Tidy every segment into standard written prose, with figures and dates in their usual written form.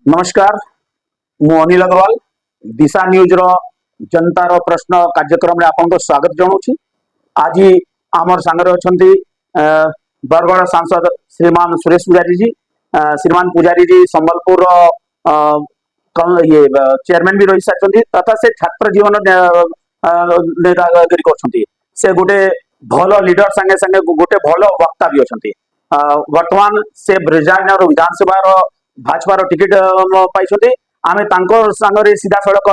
नमस्कार मु अनिल अग्रवाल दिशा न्यूज रो जनतार प्रश्न कार्यक्रम रे आपन को स्वागत जनाऊँ। आज आमर सांगरे अछंती बरगड़ सांसद श्रीमान सुरेश पुजारी जी। श्रीमान पुजारी जी संबलपुर ये चेयरमैन भी रही सारी तथा से छात्र जीवन नेतागिरी कर से गोटे भल लीडर संगे संगे गोटे भल वक्ता भी अच्छा। वर्तमान से ब्रजराजनगर विधानसभा भाजपा टिकेट पाई आमे सांगे सीधा सड़क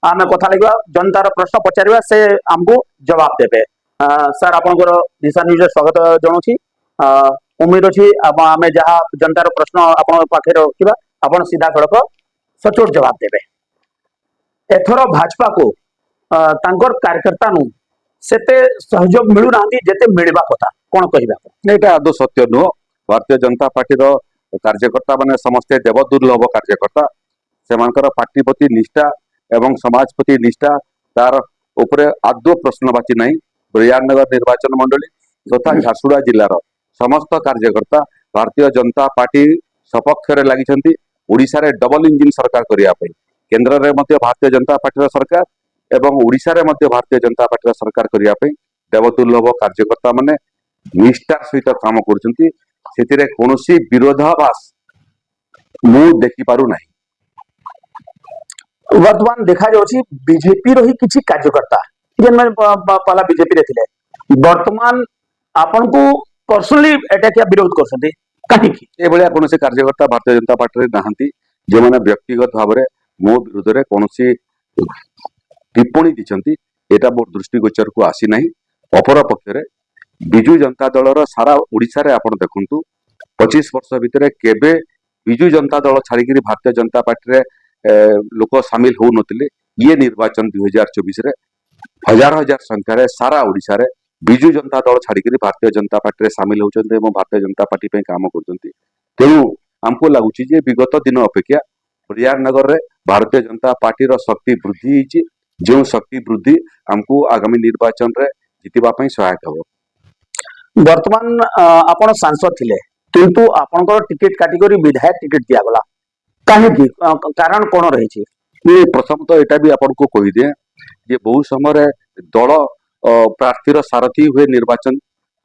आम कथा लगे जनतार प्रश्न पचार से आमको जवाब देवे। सर आपंकर दिशा न्यूज स्वागत जनाऊँ। उम्मीद अच्छी आम जहाँ जनतार प्रश्न आपण पाखे रखा आप सीधा सड़क सचोट जवाब देवे। एथर भाजपा को कार्यकर्ता नु सेते सहयोग मिलूना जेते मिलवा कथा कौन कहबा एटा आदौ सत्य नुह। भारतीय जनता पार्टी कार्यकर्ता माने समस्ते देवदुर्लभ कार्यकर्ता से पार्टी प्रति निष्ठा एवं समाज प्रति निष्ठा तार उपरे आदौ प्रश्नवाची नहीं। ब्रजराजनगर निर्वाचन मंडली तथा झारसुगुड़ा जिलार समस्त कार्यकर्ता भारतीय जनता पार्टी सपक्ष लगी ओडिशा रे डबल इंजिन सरकार करने केन्द्र में भारतीय जनता पार्टी सरकार एवं ओडिशा रे भारतीय जनता पार्टी सरकार करने देवदुर्लभ कार्यकर्ता माने निष्ठार सहित काम कर कौनसी विरोधाभास मु देखि पारु नहीं। वर्तमान देखा जाउछि बीजेपी रो ही किछि कार्यकर्ता जेन में पहला बीजेपी रे थिले वर्तमान आपन को पर्सनली अटैक या विरोध करसथि काहे कि ए भलिया कौनसी कार्यकर्ता भारतीय जनता पार्टी रे नाहंती जे माने व्यक्तिगत भाव रे मो विरोध रे कौनसी टिप्पणी दिछंती एटा मोर दृष्टिगोचर को आसी नहीं। अपर पक्ष रे बिजु जनता दल सारा ओडिशा रे आपण देखंतु 25 वर्ष भितर केबे बिजु जनता दल छाड़ी भारतीय जनता पार्टी रे लोक सामिल हो नथिले। ये निर्वाचन 2024 रे हजार हजार संख्या रे सारा ओडिशा रे बिजु जनता दल छाड़ी भारतीय जनता पार्टी रे सामिल होचंते एवं भारतीय जनता पार्टी पे काम करचंती। तेणु हमको लगुची जे विगत दिन अपेक्षा ब्रजराजनगर रे भारतीय जनता पार्टी रो शक्ति वृद्धि हिची जो शक्ति वृद्धि हमको आगामी निर्वाचन रे जितिबा पई सहायक हो। वर्तमान आपण सांसद थिले किंतु आपनकर टिकट काटेगरी विधायक टिकट दिया गला काहे कि कारण कोन रही छी? ये प्रथम तो एटा भी आपन को कहि दे जे बहु समय दल प्रार्थीर सारथी हुए निर्वाचन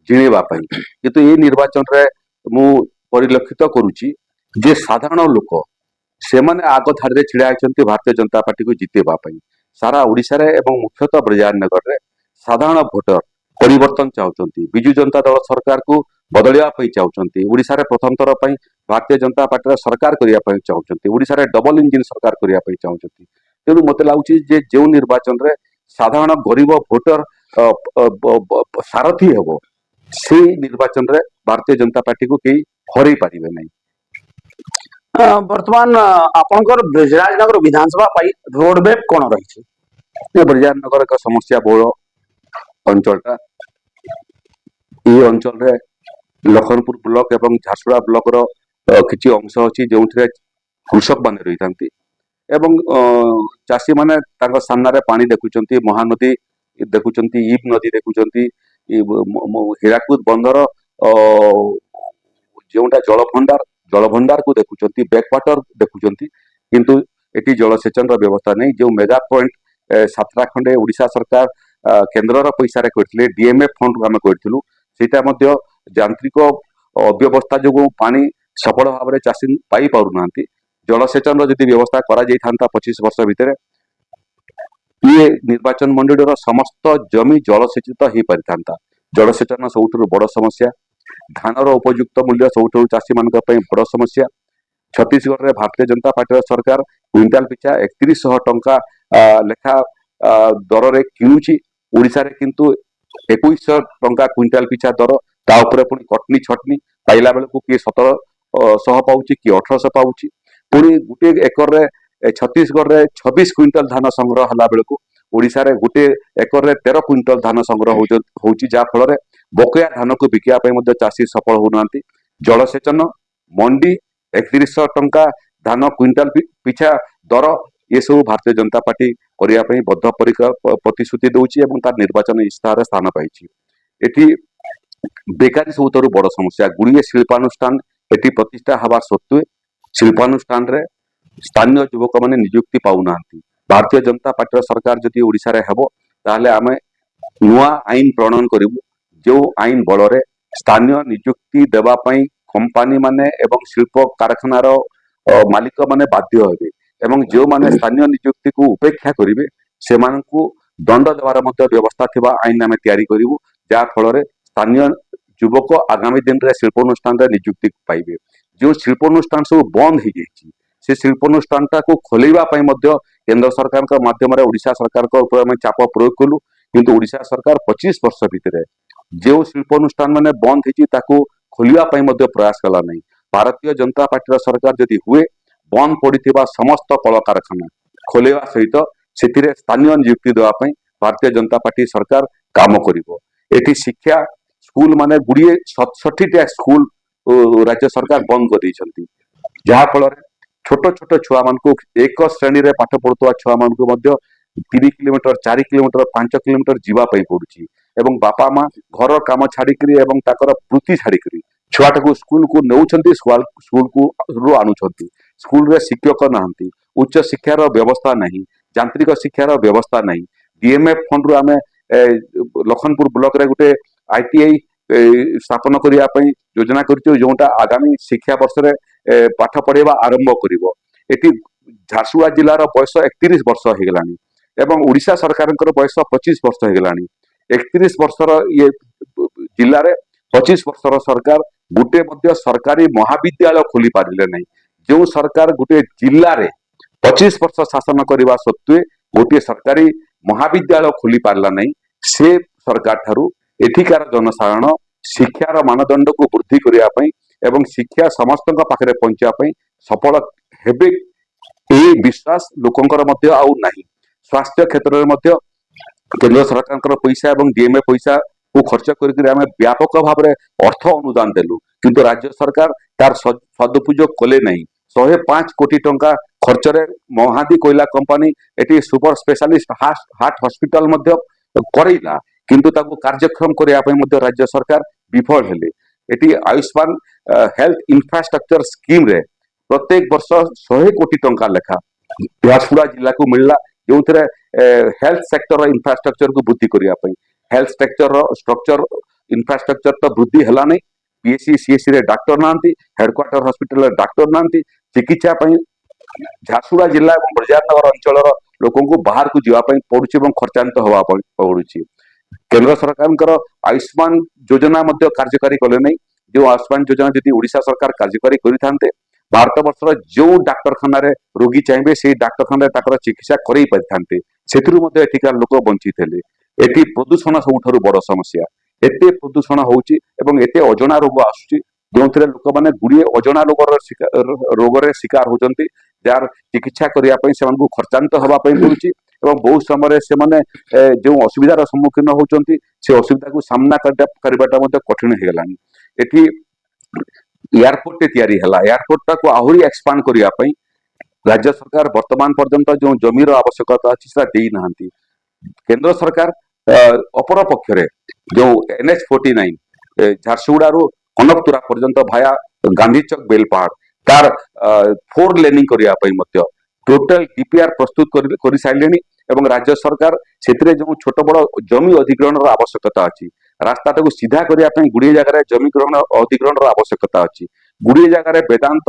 जिणेबा पई किंतु ये निर्वाचन रे मु परिलक्षित करूची जे साधारण लोक से माने आग धारे छिड़ा आछंती भारतीय जनता पार्टी को जितेबा पई सारा ओडिशा रे एवं मुख्यतः ब्रजराजनगर रे साधारण भोटर परिवर्तन चाहते बिजु जनता दल सरकार को बदलिया चाहते ओडिशा रे प्रथम थर पई भारतीय जनता पार्टी सरकार करने चाहते ओडिशा रे डबल इंजिन सरकार करने चाहते। तेणु मत लगुच जो निर्वाचन रे साधारण गरीब भोटर सारथी हेबो से निर्वाचन रे भारतीय जनता पार्टी को कई हरई पारिबे नहीं। वर्तमान आपनकर ब्रजराजनगर विधानसभा पाई रोडमैप कोन रही छी? ब्रजराजनगर का समस्या बहुल अंचलटा ये अंचल रे लखनपुर ब्लॉक एवं झारसुगुड़ा ब्लॉक रो किछि अंश अछि जो कृषक माने रही थांती एवं चाषी माने तांको सामने पानी देखुचंती महानदी देखुचंती ईब नदी देखुचंती हीराकुद बंदर जोटा जलभंडार को देखुचंती बैकवाटर देखुचंती किंतु एटी जलसेचन रो व्यवस्था नहीं। जो मेगा पॉइंट सातटा खंडे ओडिशा सरकार केन्द्र पैसा करथिले डीएमएफ फंड आम करथिलु सेटा मध्य यांत्रिक अव्यवस्था जो पानी सफल भाव में चाषी पाई पारु जलसेचन जदि व्यवस्था करा जाई थांता 25 वर्ष भितर ये निर्वाचन मंडली समस्त जमी जलसेचित हो पारि थांता। जलसेचन सबुठ बड़ समस्या धानर उपयुक्त मूल्य सबुठ चाषी मान बड़ समस्या। छत्तीसगढ़ में भारतीय जनता पार्टी सरकार क्विंटाल पिछा 3100 टंका लेखा दर रे किणुची ओडिशा रे किंतु 2100 टंका क्विंटाल पिछा दर ता उपरे पुणी कटनी छटनी पाइला बेलू किए 1700 पाउची कि 1800 पाउची पुणी गोटे एकर रे छत्तीसगढ़ रे 26 क्विंटाल धान संग्रह हला बेलू ओडिशा रे गोटे एकर रे 13 क्विंटाल धान संग्रह होची जा फल रे बकया धान को बिकिया पई मध्ये चाषी सफल होनांती। जलसेचन मंडी 3100 टंका धान क्विंटाल पिछा दर ये सब भारतीय जनता पार्टी करने बद्ध प्रतिश्रुति दौची और तार निर्वाचन इस्ताहार स्थान पाई। एटी बेकारी सबुठ बड़ समस्या गुड़िए शिल्पानुष्ठान एटी प्रतिष्ठा हवा सत्वे शिल्पानुष्ठान रे ସ୍ଥାନୀୟ ଯୁବକମାନେ ନିଯୁକ୍ତି ପାଉନାହାନ୍ତି। ଭାରତୀୟ ଜନତା ପାର୍ଟିର ସରକାର ଯଦି ଓଡ଼ିଶାରେ ହେବ ତାହେଲେ ଆମେ ନୂଆ ଆଇନ ପ୍ରଣୟନ କରିବୁ, ଯେଉଁ ଆଇନ ବଳରେ ସ୍ଥାନୀୟ ନିଯୁକ୍ତି ଦେବା ପାଇଁ କମ୍ପାନୀ ମାନେ ଏବଂ ଶିଳ୍ପ କାରଖାନାର ମାଲିକ ମାନେ ବାଧ୍ୟ ହେବେ ଏବଂ ଯେଉଁମାନେ ସ୍ଥାନୀୟ ନିଯୁକ୍ତିକୁ ଉପେକ୍ଷା କରିବେ ସେମାନଙ୍କୁ ଦଣ୍ଡ ଦେବାର ମଧ୍ୟ ବ୍ୟବସ୍ଥା ଥିବା ଆଇନ ଆମେ ତିଆରି କରିବୁ, ଯାହା ଫଳରେ ସ୍ଥାନୀୟ ଯୁବକ ଆଗାମୀ ଦିନରେ ଶିଳ୍ପାନୁଷ୍ଠାନରେ ନିଯୁକ୍ତି ପାଇବେ। ଯେଉଁ ଶିଳ୍ପାନୁଷ୍ଠାନ ସବୁ ବନ୍ଦ ହେଇଯାଇଛି ସେ ଶିଳ୍ପାନୁଷ୍ଠାନଟାକୁ ଖୋଲିବା ପାଇଁ ମଧ୍ୟ କେନ୍ଦ୍ର ସରକାରଙ୍କ ମାଧ୍ୟମରେ ଓଡ଼ିଶା ସରକାରଙ୍କ ଉପରେ ଆମେ ଚାପ ପ୍ରୟୋଗ କଲୁ, କିନ୍ତୁ ଓଡ଼ିଶା ସରକାର 25 ବର୍ଷ ଭିତରେ ଯେଉଁ ଶିଳ୍ପାନୁଷ୍ଠାନ ମାନେ ବନ୍ଦ ହେଇଛି ତାକୁ ଖୋଲିବା ପାଇଁ ମଧ୍ୟ ପ୍ରୟାସ କଲା ନାହିଁ। ଭାରତୀୟ ଜନତା ପାର୍ଟିର ସରକାର ଯଦି ହୁଏ ବନ୍ଦ ପଡ଼ିଥିବା ସମସ୍ତ କଳକାରଖାନା ଖୋଲିବା ସହିତ ସେଥିରେ ସ୍ଥାନୀୟ ନିଯୁକ୍ତି ଦେବା ପାଇଁ ଭାରତୀୟ ଜନତା ପାର୍ଟି ସରକାର କାମ କରିବ। ଏଠି ଶିକ୍ଷା ସ୍କୁଲ ମାନେ ଗୁଡ଼ିଏ 67ଟା ସ୍କୁଲ ରାଜ୍ୟ ସରକାର ବନ୍ଦ କରିଦେଇଛନ୍ତି, ଯାହା ଫଳରେ ଛୋଟ ଛୋଟ ଛୁଆମାନଙ୍କୁ ଏକ ଶ୍ରେଣୀରେ ପାଠ ପଢୁଥିବା ଛୁଆମାନଙ୍କୁ ମଧ୍ୟ 3 କିଲୋମିଟର 4 କିଲୋମିଟର 5 କିଲୋମିଟର ଯିବା ପାଇଁ ପଡୁଛି ଏବଂ ବାପା ମା ଘର କାମ ଛାଡିକିରି ଏବଂ ତାଙ୍କର ବୃତ୍ତି ଛାଡିକିରି ଛୁଆଟାକୁ ସ୍କୁଲକୁ ନେଉଛନ୍ତି, ସ୍କୁଲକୁ ଆଣୁଛନ୍ତି। ସ୍କୁଲରେ ଶିକ୍ଷକ ନାହାନ୍ତି, ଉଚ୍ଚ ଶିକ୍ଷାର ବ୍ୟବସ୍ଥା ନାହିଁ, ଯାନ୍ତ୍ରିକ ଶିକ୍ଷାର ବ୍ୟବସ୍ଥା ନାହିଁ। ଡିଏମଏଫ ଫଣ୍ଡରୁ ଆମେ ଲଖନପୁର ବ୍ଲକରେ ଗୋଟେ ITI ସ୍ଥାପନ କରିବା ପାଇଁ ଯୋଜନା କରିଛୁ, ଯୋଉଟା ଆଗାମୀ ଶିକ୍ଷା ବର୍ଷରେ ପାଠ ପଢେଇବା ଆରମ୍ଭ କରିବ। ଏଠି ଝାରସୁଗୁଡ଼ା ଜିଲ୍ଲାର ବୟସ 31 ବର୍ଷ ହେଇଗଲାଣି ଏବଂ ଓଡ଼ିଶା ସରକାରଙ୍କର ବୟସ 25 ବର୍ଷ ହେଇଗଲାଣି। 31 ବର୍ଷର ଇଏ ଜିଲ୍ଲାରେ 25 ବର୍ଷର ସରକାର ଗୋଟେ ମଧ୍ୟ ସରକାରୀ ମହାବିଦ୍ୟାଳୟ ଖୋଲି ପାରିଲେ ନାହିଁ। ଯେଉଁ ସରକାର ଗୋଟେ ଜିଲ୍ଲାରେ 25 ବର୍ଷ ଶାସନ କରିବା ସତ୍ତ୍ୱେ ଗୋଟିଏ ସରକାରୀ ମହାବିଦ୍ୟାଳୟ ଖୋଲି ପାରିଲା ନାହିଁ, ସେ ସରକାର ଠାରୁ ଏଠିକାର ଜନସାଧାରଣ ଶିକ୍ଷାର ମାନଦଣ୍ଡକୁ ବୃଦ୍ଧି କରିବା ପାଇଁ ଏବଂ ଶିକ୍ଷା ସମସ୍ତଙ୍କ ପାଖରେ ପହଞ୍ଚିବା ପାଇଁ ସଫଳ ହେବେ ଏହି ବିଶ୍ୱାସ ଲୋକଙ୍କର ମଧ୍ୟ ଆଉ ନାହିଁ। ସ୍ୱାସ୍ଥ୍ୟ କ୍ଷେତ୍ରରେ ମଧ୍ୟ କେନ୍ଦ୍ର ସରକାରଙ୍କର ପଇସା ଏବଂ DMA ପଇସାକୁ ଖର୍ଚ୍ଚ କରିକି ଆମେ ବ୍ୟାପକ ଭାବରେ ଅର୍ଥ ଅନୁଦାନ ଦେଲୁ, କିନ୍ତୁ ରାଜ୍ୟ ସରକାର ତାର ସଦୁପଯୋଗ କଲେ ନାହିଁ। 105 କୋଟି ଟଙ୍କା ଖର୍ଚ୍ଚରେ ମହାନ୍ତି କୋଇଲା କମ୍ପାନୀ ଏଠି ସୁପର ସ୍ପେଶାଲିଷ୍ଟ ହାର୍ଟ ହସ୍ପିଟାଲ ମଧ୍ୟ କରେଇଲା, କିନ୍ତୁ ତାକୁ କାର୍ଯ୍ୟକ୍ଷମ କରିବା ପାଇଁ ମଧ୍ୟ ରାଜ୍ୟ ସରକାର ବିଫଳ ହେଲେ। ଏଠି ଆୟୁଷ୍ମାନ ହେଲ୍ଥ ଇନଫ୍ରାଷ୍ଟ୍ରକ୍ଚର ସ୍କିମରେ ପ୍ରତ୍ୟେକ ବର୍ଷ 100 କୋଟି ଟଙ୍କା ଲେଖା ଝାରସୁଗୁଡ଼ା ଜିଲ୍ଲାକୁ ମିଳିଲା, ଯେଉଁଥିରେ ହେଲ୍ଥ ସେକ୍ଟର ଇନଫ୍ରାଷ୍ଟ୍ରକ୍ଚରକୁ ବୃଦ୍ଧି କରିବା ପାଇଁ। ହେଲ୍ଥ ଷ୍ଟ୍ରକ୍ଚର ଇନଫ୍ରାଷ୍ଟ୍ରକ୍ଚର ତ ବୃଦ୍ଧି ହେଲା ନାହିଁ, PSC CSC ରେ ଡାକ୍ତର ନାହାନ୍ତି, ହେଡକ୍ୱାର୍ଟର ହସ୍ପିଟାଲରେ ଡାକ୍ତର ନାହାନ୍ତି। ଚିକିତ୍ସା ପାଇଁ ଝାରସୁଗୁଡ଼ା ଜିଲ୍ଲା ଏବଂ ବ୍ରଜାନଗର ଅଞ୍ଚଳର ଲୋକଙ୍କୁ ବାହାରକୁ ଯିବା ପାଇଁ ପଡୁଛି ଏବଂ ଖର୍ଚ୍ଚାନ୍ତ ହେବା ପାଇଁ ପଡୁଛି। କେନ୍ଦ୍ର ସରକାରଙ୍କର ଆୟୁଷ୍ମାନ ଯୋଜନା ମଧ୍ୟ କାର୍ଯ୍ୟକାରୀ କଲେ ନାହିଁ। ଯେଉଁ ଆୟୁଷ୍ମାନ ଯୋଜନା ଯଦି ଓଡ଼ିଶା ସରକାର କାର୍ଯ୍ୟକାରୀ କରିଥାନ୍ତେ ଭାରତ ବର୍ଷର ଯେଉଁ ଡାକ୍ତରଖାନାରେ ରୋଗୀ ଚାହିଁବେ ସେଇ ଡାକ୍ତରଖାନାରେ ତାଙ୍କର ଚିକିତ୍ସା କରେଇ ପାରିଥାନ୍ତେ, ସେଥିରୁ ମଧ୍ୟ ଏଠିକାର ଲୋକ ବଞ୍ଚିଥିଲେ। ଏଠି ପ୍ରଦୂଷଣ ସବୁଠାରୁ ବଡ ସମସ୍ୟା। ଏତେ ପ୍ରଦୂଷଣ ହଉଛି ଏବଂ ଏତେ ଅଜଣା ରୋଗ ଆସୁଛି ଯେଉଁଥିରେ ଲୋକମାନେ ଗୁଡ଼ିଏ ଅଜଣା ରୋଗରେ ଶିକାର ହଉଛନ୍ତି, ଯାହାର ଚିକିତ୍ସା କରିବା ପାଇଁ ସେମାନଙ୍କୁ ଖର୍ଚ୍ଚାନ୍ତ ହେବା ପାଇଁ ପଡୁଛି ଏବଂ ବହୁ ସମୟରେ ସେମାନେ ଯେଉଁ ଅସୁବିଧାର ସମ୍ମୁଖୀନ ହଉଛନ୍ତି ସେ ଅସୁବିଧାକୁ ସାମ୍ନା କରିବାଟା ମଧ୍ୟ କଠିନ ହେଇଗଲାଣି। ଏଠି ଏୟାରପୋର୍ଟଟେ ତିଆରି ହେଲା, ଏୟାରପୋର୍ଟଟାକୁ ଆହୁରି ଏକ୍ସପାଣ୍ଡ କରିବା ପାଇଁ ରାଜ୍ୟ ସରକାର ବର୍ତ୍ତମାନ ପର୍ଯ୍ୟନ୍ତ ଯେଉଁ ଜମିର ଆବଶ୍ୟକତା ଅଛି ସେଟା ଦେଇନାହାନ୍ତି। କେନ୍ଦ୍ର ସରକାର ଅପର ପକ୍ଷରେ ଯେଉଁ NH49 ଝାରସୁଗୁଡ଼ାରୁ କନକତୁରା ପର୍ଯ୍ୟନ୍ତ ଭାୟା ଗାନ୍ଧୀ ଚକ ବେଲପାହାଡ଼ ତାର 4 ଲେନିଂ କରିବା ପାଇଁ ମଧ୍ୟ ଟୋଟାଲ DPR ପ୍ରସ୍ତୁତ କରିସାରିଲେଣି ଏବଂ ରାଜ୍ୟ ସରକାର ସେଥିରେ ଯେଉଁ ଛୋଟ ବଡ଼ ଜମି ଅଧିଗ୍ରହଣର ଆବଶ୍ୟକତା ଅଛି, ରାସ୍ତାଟାକୁ ସିଧା କରିବା ପାଇଁ ଗୁଡ଼ିଏ ଜାଗାରେ ଜମି ଅଧିଗ୍ରହଣର ଆବଶ୍ୟକତା ଅଛି। ଗୁଡ଼ିଏ ଜାଗାରେ ବେଦାନ୍ତ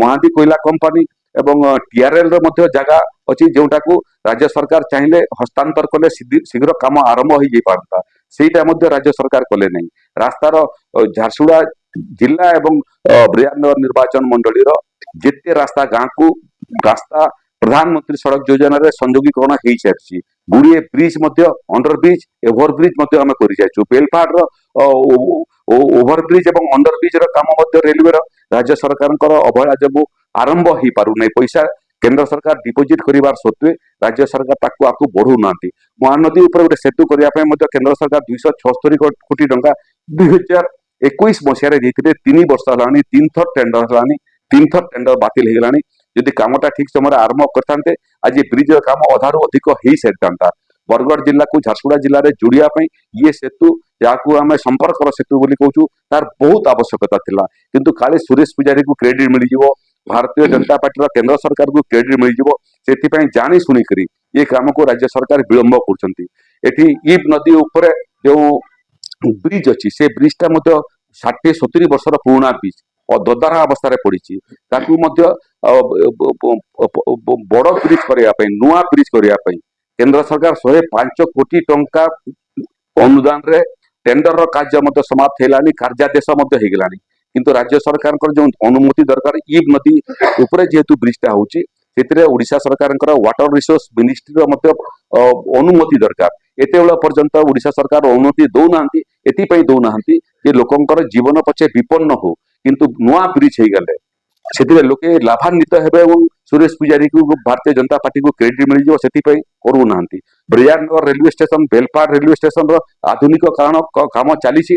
ମହାନ୍ତି କୋଇଲା କମ୍ପାନୀ ଏବଂ TRL ର ମଧ୍ୟ ଜାଗା ଅଛି, ଯେଉଁଟାକୁ ରାଜ୍ୟ ସରକାର ଚାହିଁଲେ ହସ୍ତାନ୍ତର କଲେ ଶୀଘ୍ର କାମ ଆରମ୍ଭ ହେଇଯାଇପାରନ୍ତା, ସେଇଟା ମଧ୍ୟ ରାଜ୍ୟ ସରକାର କଲେ ନାହିଁ। ରାସ୍ତାର ଝାରସୁଗୁଡ଼ା ଜିଲ୍ଲା ଏବଂ ବ୍ରଜାନଗର ନିର୍ବାଚନ ମଣ୍ଡଳୀର ଯେତେ ରାସ୍ତା ଗାଁକୁ ରାସ୍ତା ପ୍ରଧାନମନ୍ତ୍ରୀ ସଡ଼କ ଯୋଜନାରେ ସଂଯୋଗୀକରଣ ହେଇସାରିଛି। ଗୁଡ଼ିଏ ବ୍ରିଜ ମଧ୍ୟ ଅଣ୍ଡର ବ୍ରିଜ ଓଭର ବ୍ରିଜ ମଧ୍ୟ ଆମେ କରିଯାଇଛୁ। ବେଲପାହାଡ଼ର ଓଭରବ୍ରିଜ ଏବଂ ଅଣ୍ଡର ବ୍ରିଜର କାମ ମଧ୍ୟ ରେଲୱେର ରାଜ୍ୟ ସରକାରଙ୍କର ଅବହେଳା ଯୋଗୁଁ ଆରମ୍ଭ ହେଇପାରୁନାହିଁ। ପଇସା କେନ୍ଦ୍ର ସରକାର ଡିପୋଜିଟ କରିବାର ସତ୍ତ୍ୱେ ରାଜ୍ୟ ସରକାର ତାକୁ ଆକୁ ବଢଉନାହାନ୍ତି। ମହାନଦୀ ଉପରେ ଗୋଟେ ସେତୁ କରିବା ପାଇଁ ମଧ୍ୟ କେନ୍ଦ୍ର ସରକାର 276 କୋଟି ଟଙ୍କା 2021 ମସିହାରେ ଦେଇଥିଲେ। 3 ବର୍ଷ ହେଲାଣି 3 ଥର ଟେଣ୍ଡର ହେଲାଣି, 3 ଥର ଟେଣ୍ଡର ବାତିଲ ହେଇଗଲାଣି। ଯଦି କାମଟା ଠିକ ସମୟରେ ଆରମ୍ଭ କରିଥାନ୍ତେ ଆଜି ବ୍ରିଜର କାମ ଅଧାରୁ ଅଧିକ ହେଇସାରିଥାନ୍ତା। ବରଗଡ଼ ଜିଲ୍ଲାକୁ ଝାରସୁଗୁଡ଼ା ଜିଲ୍ଲାରେ ଯୋଡ଼ିବା ପାଇଁ ଇଏ ସେତୁ, ଯାହାକୁ ଆମେ ସମ୍ପର୍କର ସେତୁ ବୋଲି କହୁଛୁ, ତାର ବହୁତ ଆବଶ୍ୟକତା ଥିଲା, କିନ୍ତୁ କାଳେ ସୁରେଶ ପୂଜାରୀକୁ କ୍ରେଡିଟ ମିଳିଯିବ, भारतीय जनता पार्टी केंद्र सरकार को क्रेडिट मिल से जानी शुणिकी ये काम को राज्य सरकार विलंब कर इब नदी उपर जो ब्रिज अच्छी से ब्रिजटा 60-70 वर्षर पुराना ब्रिज और ददारा अवस्था पड़ी बड़ ब्रिज करने नुआ ब्रिज करने केंद्र सरकार 105 कोटी टंका अनुदान रे टेंडर रो कार्य समाप्त है कार्यादेश होगा किंतु राज्य सरकार जो अनुमति दरकार इब नदी उपरे जेहेतु ब्रिजटा होची ओडिशा सरकार वाटर रिसोर्स मिनिस्ट्री अनुमति दरकार एत पर्यंत ओडिशा सरकार अनुमति दौना एपाई दौना कि लोकंर जीवन पछे विपन्न हो किंतु नुआ ब्रिज हो गले से लोके लाभान्वित हेबे सुरेश पुजारी को भारतीय जनता पार्टी को क्रेडिट मिल जाए से करूना ब्रियानगर रेलवे स्टेशन बेलपाड़ रेलवे स्टेशन आधुनिकरण काम चली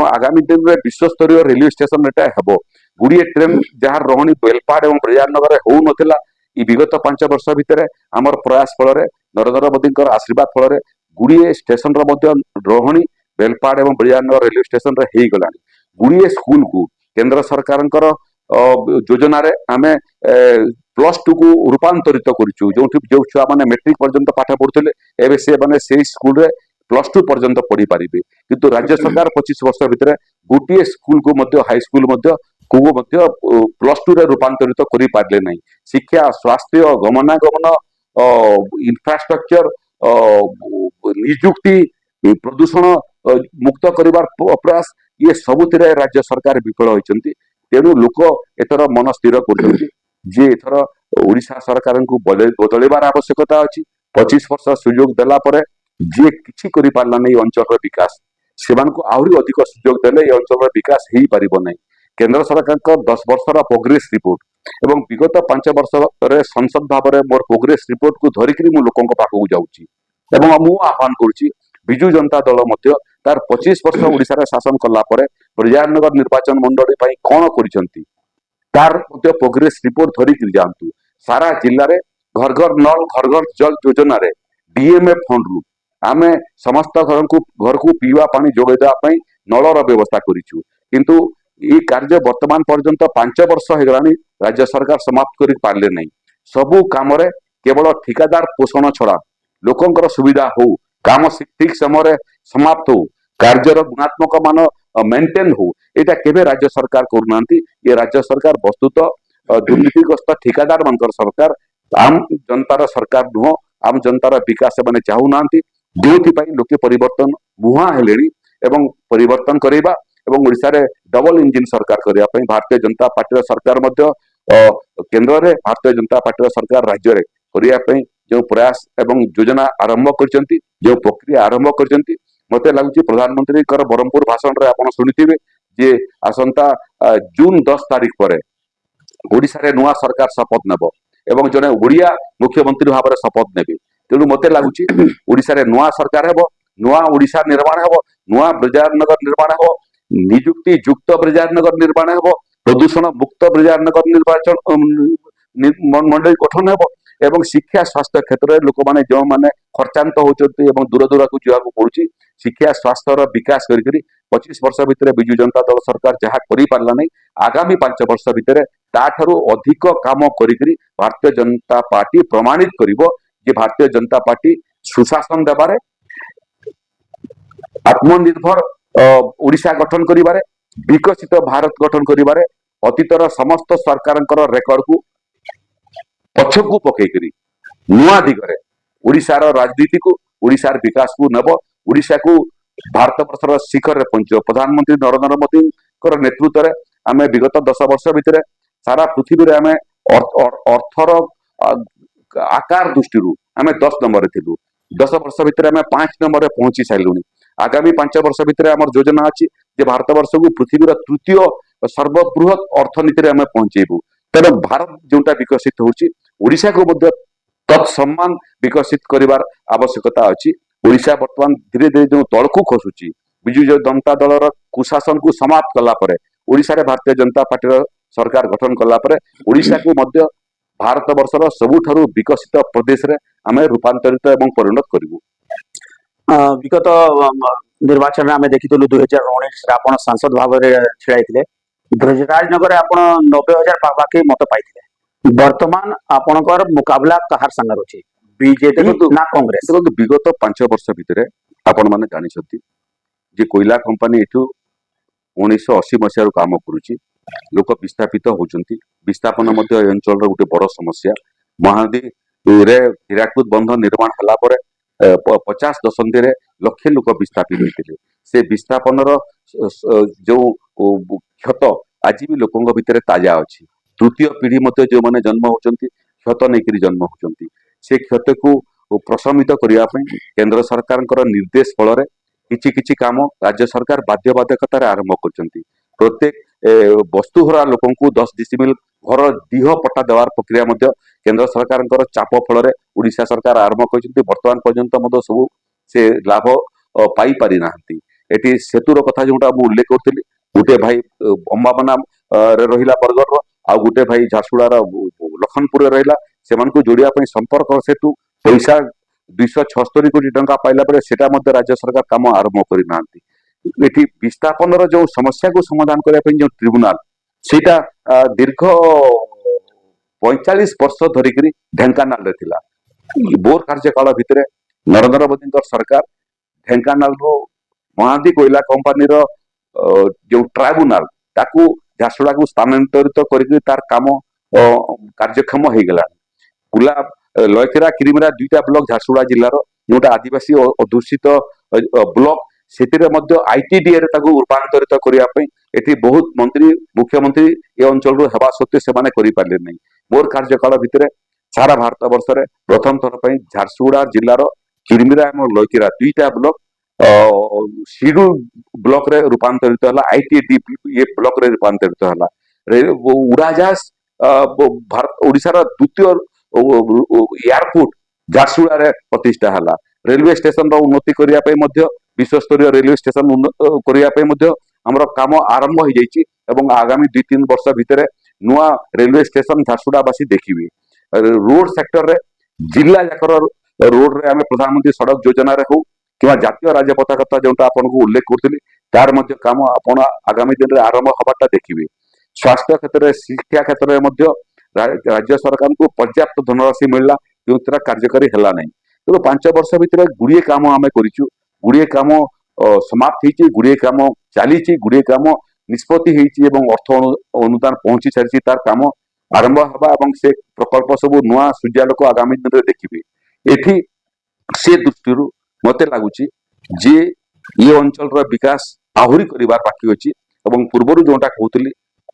आगामी दिन में विश्वस्तरीय रेलवे स्टेशन एटा हेबो गुड़िए ट्रेन जहाँ रही बेलपाड़ और ब्रियानगर हो नथिला विगत 5 वर्ष भितर आमर प्रयास फल नरेंद्र मोदी आशीर्वाद फल गुड़िए स्टेशन रही बेलपाड़ और ब्रियानगर रेलवे स्टेशन हो गला गुड़िए स्कूल को केंद्र सरकार योजना आम +2 को रूपांतरित करूँ जो छुआ मैंने मेट्रिक पर्यंत पाठ पढ़ुते एवं से मैंने से स्कूल +2 पर्यंत पढ़ी पारे किंतु राज्य सरकार 25 वर्ष भितर गोटे स्कूल को हाई स्कूल +2 रे रूपांतरित कर पारे ना शिक्षा स्वास्थ्य गमनागमन इंफ्रास्ट्रक्चर निजुक्ति प्रदूषण मुक्त कर प्रयास ये सबुति राज्य सरकार विफल होती तेणु लोक एथर मन स्थिर कर ओडिशा सरकार को बदलवार आवश्यकता अच्छी 25 वर्ष सुजोग देला परे जे किछि करि पारला नै अंचल विकास से आहरी अधिक सुजोग देले अंचल विकास हो पार ना केंद्र सरकार 10 वर्षर प्रोग्रेस रिपोर्ट एवं विगत 5 वर्ष संसद भाव में मोर प्रोग्रेस रिपोर्ट को धरिक लोकों पाखक जाऊँगी मु आह्वान करुच्ची विजु जनता दल तार 25 वर्ष ओडिशा शासन कला ब्रियानगर निर्वाचन मंडली कौन कर प्रोग्रेस रिपोर्ट धरिक जातु सारा जिले में घर घर नल घर घर जल योजना डीएमएफ फंड रु आम समस्त घर को पीवा पानी जोगे देवाई नलर व्यवस्था करूँ किंतु ये कार्य वर्तमान पर्यंत 5 वर्ष होगा राज्य सरकार समाप्त कर पारे नहीं सबू कम केवल ठिकादार पोषण छड़ा लोकंर सुविधा हो काम ठीक समय समाप्त हो कार्यर गुणात्मक मान मेंटेन हो यहाँ केवे राज्य सरकार करूना ये राज्य सरकार वस्तुत दुर्नीतिग्रस्त ठिकादार मान सरकार आम जनतार सरकार नुह आम जनतार विकास से चाहूना जो लोके परिवर्तन मुहा हेले परिवर्तन करवा ओडिशा रे डबल इंजिन सरकार करने भारतीय जनता पार्टी सरकार केंद्र में भारतीय जनता पार्टी सरकार राज्य में करने जो प्रयास एवं योजना आरंभ कर जो प्रक्रिया आरंभ कर मत लगुच प्रधानमंत्री ब्रह्मपुर भाषण में आप शुणिथिबे जे आसंता जून 10 तारीख पर ओडिशा रे नुआ सरकार शपथ नेब एवं जने ओडिया मुख्यमंत्री भाव में शपथ नेबे तेणु मत लगुच ओडिशा रे नुआ सरकार हेबो नुआ ओडिशा निर्माण हेबो नुआ ब्रिजानगर निर्माण हेबो निजुक्ति युक्त ब्रिजानगर निर्माण हेबो प्रदूषण मुक्त ब्रिजानगर निर्वाचन मंडली गठन हेबो एवं शिक्षा स्वास्थ्य क्षेत्र में लोक मैंने जो मैंने खर्चांत होती दूर दूर को जावाक पड़ुछि शिक्षा स्वास्थ्य विकास करी 25 वर्ष भितर विजु जनता दल सरकार जहाँ कर पारा नहीं आगामी 5 वर्ष भितर ताठू अधिक काम करी भारतीय जनता पार्टी प्रमाणित करिवो जे भारतीय जनता पार्टी सुशासन देवारे आत्मनिर्भर ओडिशा गठन करिबारे विकसित भारत गठन करिबारे अतीतर समस्त सरकार रेकर्ड को पछकू पकईकरी नुआ दिगरे ओडिशार राजनीति को ओडिशार विकास को नब ओडिशा को भारत वर्षर शिखर में पहुंच प्रधानमंत्री नरेंद्र मोदी नेतृत्व में आम विगत 10 वर्ष भितर सारा पृथ्वी में आम अर्थर आकार दृष्टि आम 10 नंबर थिलु 10 वर्ष भितर आम 5 नंबर पहुंची सारूँ आगामी 5 वर्ष भितर आम योजना अच्छी भारत वर्ष को पृथ्वीर तृतीय सर्वबृहत अर्थनीति आम पहुंचेबू तेरे भारत जोटा विकसित होची ओडिशा को तत्सम्मान विकसित करिवार आवश्यकता अच्छी ओडिशा वर्तमान धीरे धीरे जो तलकू खसुची विजु जनता दलर कुशासन को समाप्त कला परे ओडिशा रे भारतीय जनता पार्टी सरकार गठन कला परे ओडिशा को भारत वर्षर सबुठारु विकसित प्रदेश रे आमे रूपांतरित एवं परिणत करिवु विगत निर्वाचन में आम देखी 2019 आपण सांसद भाव में छिड़ाई ब्रजराजनगर आपण 90,000 पाखापाखि मत पाइथिले। वर्तमान आपणकर मुकाबला कहार संगर अछि, बीजेडी देखो ना कांग्रेस? देखो विगत 5 वर्ष भितर आपण माने जानिछथि जे कोयला कंपनी एठू 1980 मसीहारू काम करुची, लोक विस्थापित होउचंती। विस्थापन मध्य ए अंचल गोटे बड़ समस्या। महानदी रे हीराकुद बंध निर्माण हला परे 50 दशंधि रे लक्षे लोक विस्थापित होइतिले। से विस्थापनर जो क्षत आज भी लोकंग भितर ताजा अछि। तृतीय पीढ़ी मध्य जो माने जन्म होचंती क्षत नेकरी जन्म होचंती। से क्षत को प्रशमित करिया पई केंद्र सरकारଙ୍କର निर्देश फଳରେ किछि किछि काम राज्य सरकार बाध्यबाधकतार आरंभ करछंती। प्रत्येक वस्तुहरा लोकंकु 10 डिसिमिल घर दीह पट्टा देवार प्रक्रिया मध्य केंद्र सरकारଙ୍କର चाप फଳରେ ओडिशा सरकार आरंभ करछंती। वर्तमान पर्यंत मध्य सब से लाभ पाई पारि नाहंती। एटी सेतुर कथा जोटा मु उल्लेख करथिली, गुटे भाई अम्बाबना रे रहिला बरगढ़ आ गुटे भाई झारसुड़ार लखनपुर रहिला। सेमानकु जोड़िया पई संपर्क सेतु पैसा 276 कोटी टंका पाइला परे सेटा मध्य राज्य सरकार काम आरंभ करि नाहंती। एठी विस्थापनर जो समस्या को समाधान करिया पई जो ट्रिब्यूनाल सेटा दीर्घ 45 वर्ष धरिकरी ढेंकानाल रे थिला। बोर कार्यकाल भितरे नरेंद्र मोदी सरकार ढेंकानाल रो महानदी कोयला कंपनी रो जो ट्राइब्यूनाल ताकू झारसुड़ा को स्थानांतरित करके तार काम कार्यक्षम हो गला। कुला लयकेरा किरिमिरा दुईटा ब्लॉक झारसुड़ा जिल्लार जोटा आदिवासी अधूषित ब्लॉक सेतिरे मध्य आईटीडीए रे ताकू रूपांतरित करिया पई एठी बहुत मंत्री मुख्यमंत्री ए अंचल रो हेबा सत्वे सेमाने करि पारले नै। मोर कार्यकाल भितरे सारा भारत वर्ष रे प्रथम थर पई झारसुड़ा जिल्लार किरिमिरा एवं लयकेरा दुईटा ब्लॉक शिडू ब्लॉक रे रूपांतरित हला। आईटीडीए ब्लॉक रे रूपांतरित हला। उड़ाजाहाज भारत ओडिशार द्वितीय एयरपोर्ट झारसुड़ा रे प्रतिष्ठा हला। रेलवे स्टेशन रो उन्नति करिया पई मध्य विश्व स्तरीय रेलवे स्टेशन करिया पई मध्य हमर काम आरंभ हो जाइछि एवं आगामी 2-3 वर्ष भितरे नुआ रेलवे स्टेशन झारसुड़ावासी देखिबे। रोड सेक्टर रे जिला जाकर रोड रे आमे प्रधानमंत्री सड़क योजना रे हो कि जातीय राजपथ कथा जोटा आपनको उल्लेख करथिली तार मध्य काम आपण आगामी दिन रे आरंभ हबाटा देखिबे। स्वास्थ्य क्षेत्र रे शिक्षा क्षेत्र रे मध्य राज्य सरकार को पर्याप्त धनराशि मिलला जोतरा कार्यकारी हला नै। तो 5 वर्ष भितर गुड़िए काम आमे करिछु, गुड़िए काम समाप्त ହେଇଛି, गुड़िए काम ଚାଲିଛି, गुड़िए काम निष्पत्ति ହେଇଛି ଏବଂ अर्थ अनुदान पहुंची सारिଛି। तार काम आरंभ हबा ଏବଂ से प्रकल्प सब नुआ सूर्यालोक आगामी दिन रे देखिबे। एठी से दृष्टि मते लागुची जे ये अंचल विकास आहुरी करिबार बाकी अछि एवं पूर्वरु जोटा कहउतली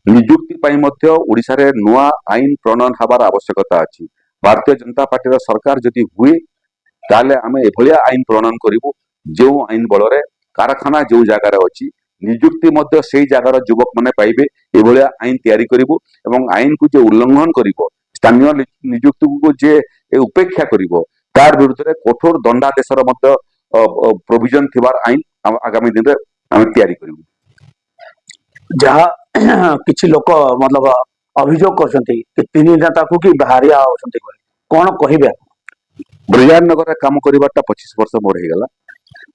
नियुक्ति पाई मध्य ओडिशा रे नुआ आईन प्रणयन हबार आवश्यकता अछि। भारतीय जनता पार्टी रो सरकार जदि हुए ताले आमे एभलिया आईन प्रणयन करिवु जो आईन बलरे कारखाना जो जगार अछि नियुक्ति मध्य सेई जगार युवक माने पाइबे। एभलिया आईन तैयारी करिवु एवं आईन को जे उल्लंघन करिवो स्थानीय नियुक्ति को जे उपेक्षा करिवो तार विरुद्ध रे कठोर दंडादेशर मध्य प्रोविजन थिबार आईन आगामी दिन रे आमे तैयारी करिवु। जहाँ किछि लोक मतलब अभियोग करछंती कि तीन नेता को कि बाहरिया होछंती कोन कहिबे? ब्रजराजनगर काम करिबाटा 25 वर्ष मोर हे गला।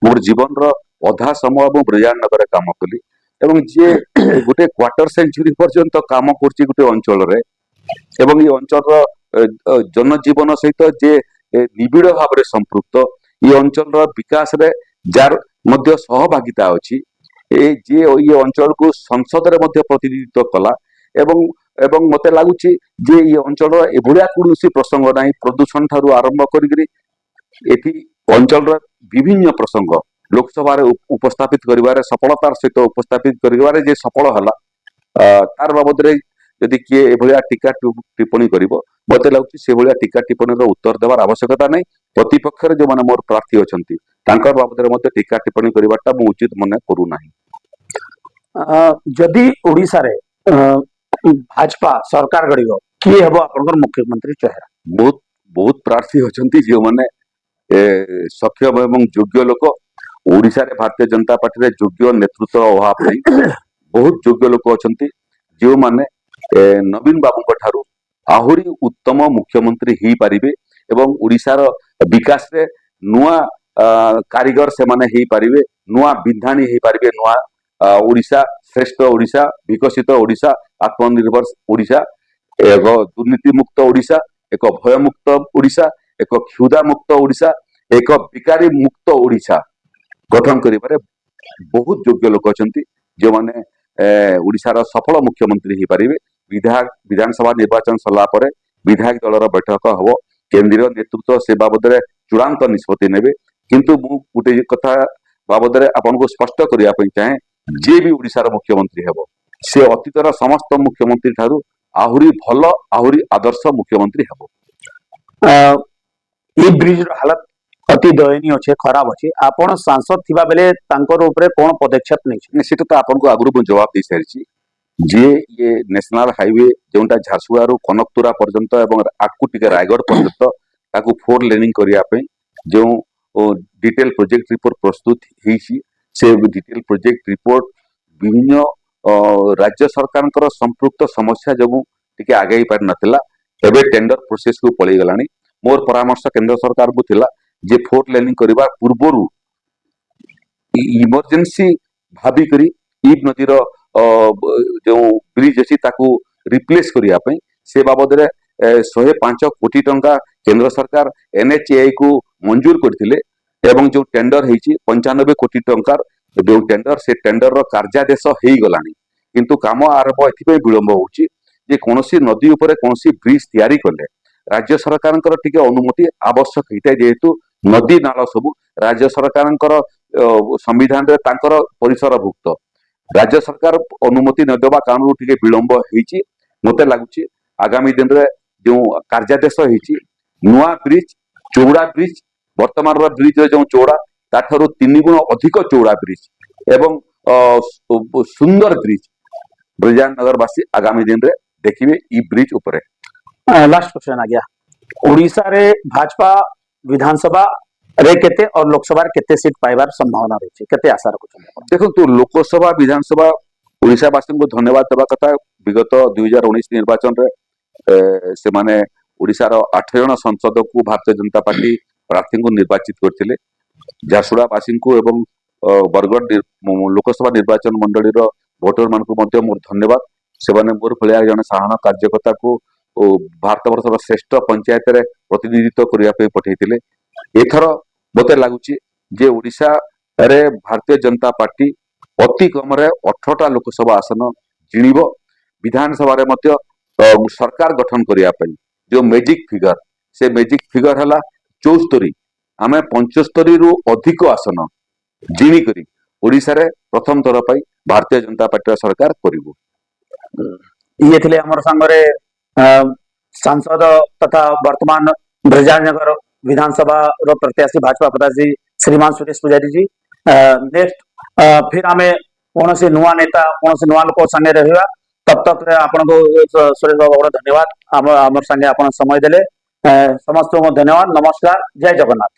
मोर जीवन रो अधा समय मु ब्रजराजनगर काम कली एवं जे गुटे क्वार्टर सेंचुरी पर्यंत काम करछि गुटे अंचल रे एवं ये अंचल रो जनजीवन सहित जे निबिड़ भाव रे संपृक्त ये अंचल रो विकास रे जार मध्य सहभागिता अछि। ए जे ये अंचल को संसद रे मध्य प्रतिनिधित्व कला एवं एवं मते लागुची जे ये अंचल एभलिया कोनोसी प्रसंग नाही प्रदूषण ठारू आरंभ करिकरी एठी अंचल विभिन्न प्रसंग लोकसभा रे उपस्थापित करिवारे सफलतार सहित उपस्थापित करिवारे जे सफल हला तार बाबद रे यदि किए एभलिया टीका टिप्पणी करिवो मते लागुची से भलिया टीका टिप्पणी रो उत्तर देवार आवश्यकता नै। प्रतिपक्ष रे जो माने मोर प्रार्थी अछंती तांकर बाबद रे मते टीका टिप्पणी करिवाटा मु उचित मने करू नाही। जदि ओडिसा रे भाजपा सरकार गढ़िबो किए हेबो आपनकर मुख्यमंत्री चेहरा? बहुत बहुत प्रार्थी अछंती जो माने सक्षम एवं योग्य लोक ओडिशा रे भारतीय जनता पार्टी रे योग्य नेतृत्व अभाव नै। बहुत योग्य लोक अछंती जो माने नवीन बाबू ठारू आहुरी उत्तम मुख्यमंत्री ही पारिबे एवं ओडिशा रो विकास रे नुआ कारीगर से माने ही पारिबे, नुआ विधानी ही पारिबे, नुआ ओडिशा श्रेष्ठ ओडिशा, विकसित ओडिशा, आत्मनिर्भर ओडिशा, एक दुर्नीति मुक्त ओडिशा, एक भय मुक्त ओडिशा, एक क्षुधा मुक्त ओडिशा, एक विकारी मुक्त ओडिशा गठन करिबारे बहुत योग्य लोक अछंती जो माने ओडिशार सफल मुख्यमंत्री ही पारिबे। विधानसभा निर्वाचन सरला परे विधायक दलर बैठक हबो, केंद्रीय नेतृत्व से बाबदरे चूड़ांत निष्पत्ति नेबे। किंतु मु गुटे कथा बाबदरे आपनको स्पष्ट करिया पई चाहे, जे भी ओडिशार मुख्यमंत्री हेबो से अतीतर समस्त मुख्यमंत्री ठारू आहुरी भल आहुरी आदर्श मुख्यमंत्री हेबो। ये ब्रिज रो हालत अति दयनीय अच्छे, खराब अच्छे। आपण सांसद थिबा बेले तांकर ऊपर कोन पदक्षेप नै सेटा तो आपनको आगुरु मु जवाब दे सारिछि जे ये नेशनल हाईवे जोंटा झारसुगुड़ा रु कनकतुरा पर्यंत एवं आकु टिके रायगढ़ पर्यंत ताकू 4 लेनिंग करिया पे जो डिटेल प्रोजेक्ट रिपोर्ट प्रस्तुत हेछि, से डिटेल प्रोजेक्ट रिपोर्ट विभिन्न राज्य सरकार संपृक्त समस्या जो टिके आगे पार नथिला। एबे टेंडर प्रोसेस को पळी गलानी। मोर परामर्श केंद्र सरकार को थिला जे 4 लेनिंग करिबा पूर्वरु इमरजेंसी भाबी करी ईब नदीर जो ब्रिज अछि ताकू रिप्लेस करिया पे से बाबद रे 105 कोटी टंका केंद्र सरकार एनएचएआई को मंजूर करथिले एवं जो टेंडर हेछि 95 कोटी टंकार जो टेंडर से टेंडर रो कार्यादेश हेई गलानी। किंतु काम आरंभ एथिपे विलंब होछि जे कोनोसी नदी ऊपर कोनोसी ब्रिज तयारी करले राज्य सरकारनकर टिके अनुमति आवश्यक हेतै, जेहेतु नदी नाला सब राज्य सरकारनकर संविधान रे तांकर परिसरभुक्त। राज्य सरकार अनुमति न देबा कारणु टिके विलंब हेछि। मते लागुछि आगामी दिन रे जो कार्यादेश हेछि नुआ ब्रिज चौड़ा ब्रिज वर्तमान रो ब्रिज रे जो चौड़ा ताठरो 3 गुण अधिक चौड़ा ब्रिज एवं सुंदर ब्रिज ब्रजान नगरवासी आगामी दिन रे देखिबे ई ब्रिज ऊपर। लास्ट क्वेश्चन आ गया, ओडिशा रे भाजपा विधानसभा रे केते और लोकसभा रे केते सीट पाइबार संभावना रही, केते आशा रखुछन? देखो तो लोकसभा विधानसभा ओडिशावासी को धन्यवाद देवा कथा। विगत 2019 निर्वाचन रे से माने ओडिशार 8 जन संसद को भारतीय जनता पार्टी प्रार्थी को निर्वाचित करथिले। झारसुगुड़ावासी को एवं बरगढ़ लोकसभा निर्वाचन मंडली रो भोटर मान को मध्य मोर धन्यवाद। से माने मोर भलिया जन साहन कार्यकर्ता को भारत वर्षर श्रेष्ठ पंचायत रे प्रतिनिधित्व करिया पे पठेइथिले। एथर मते लागुची जे ओडिशा रे भारतीय जनता पार्टी अति कम रे 18टा लोकसभा आसन जिणिब। विधानसभा रे मध्य सरकार गठन करिया पे जो मैजिक फिगर, से मैजिक फिगर हला 74। आमे 75 रु अधिक आसन जिणी करी ओडिशा रे प्रथम थर पई भारतीय जनता पार्टी सरकार करिवो। ये थिले हमर संगरे सांसद तथा वर्तमान ब्रजानगर विधानसभा रो प्रत्याशी भाजपा प्रत्याशी श्रीमान सुरेश पुजारी जी। नेक्स्ट फिर आमे कोनोसी नुआ नेता कोनोसी नुआ लोक संगे रहिबा। तब तक आपन को सुरेश बाबू बड़ा धन्यवाद। हमर संगे आपन समय देले। समस्त को धन्यवाद। नमस्कार। जय जगन्नाथ।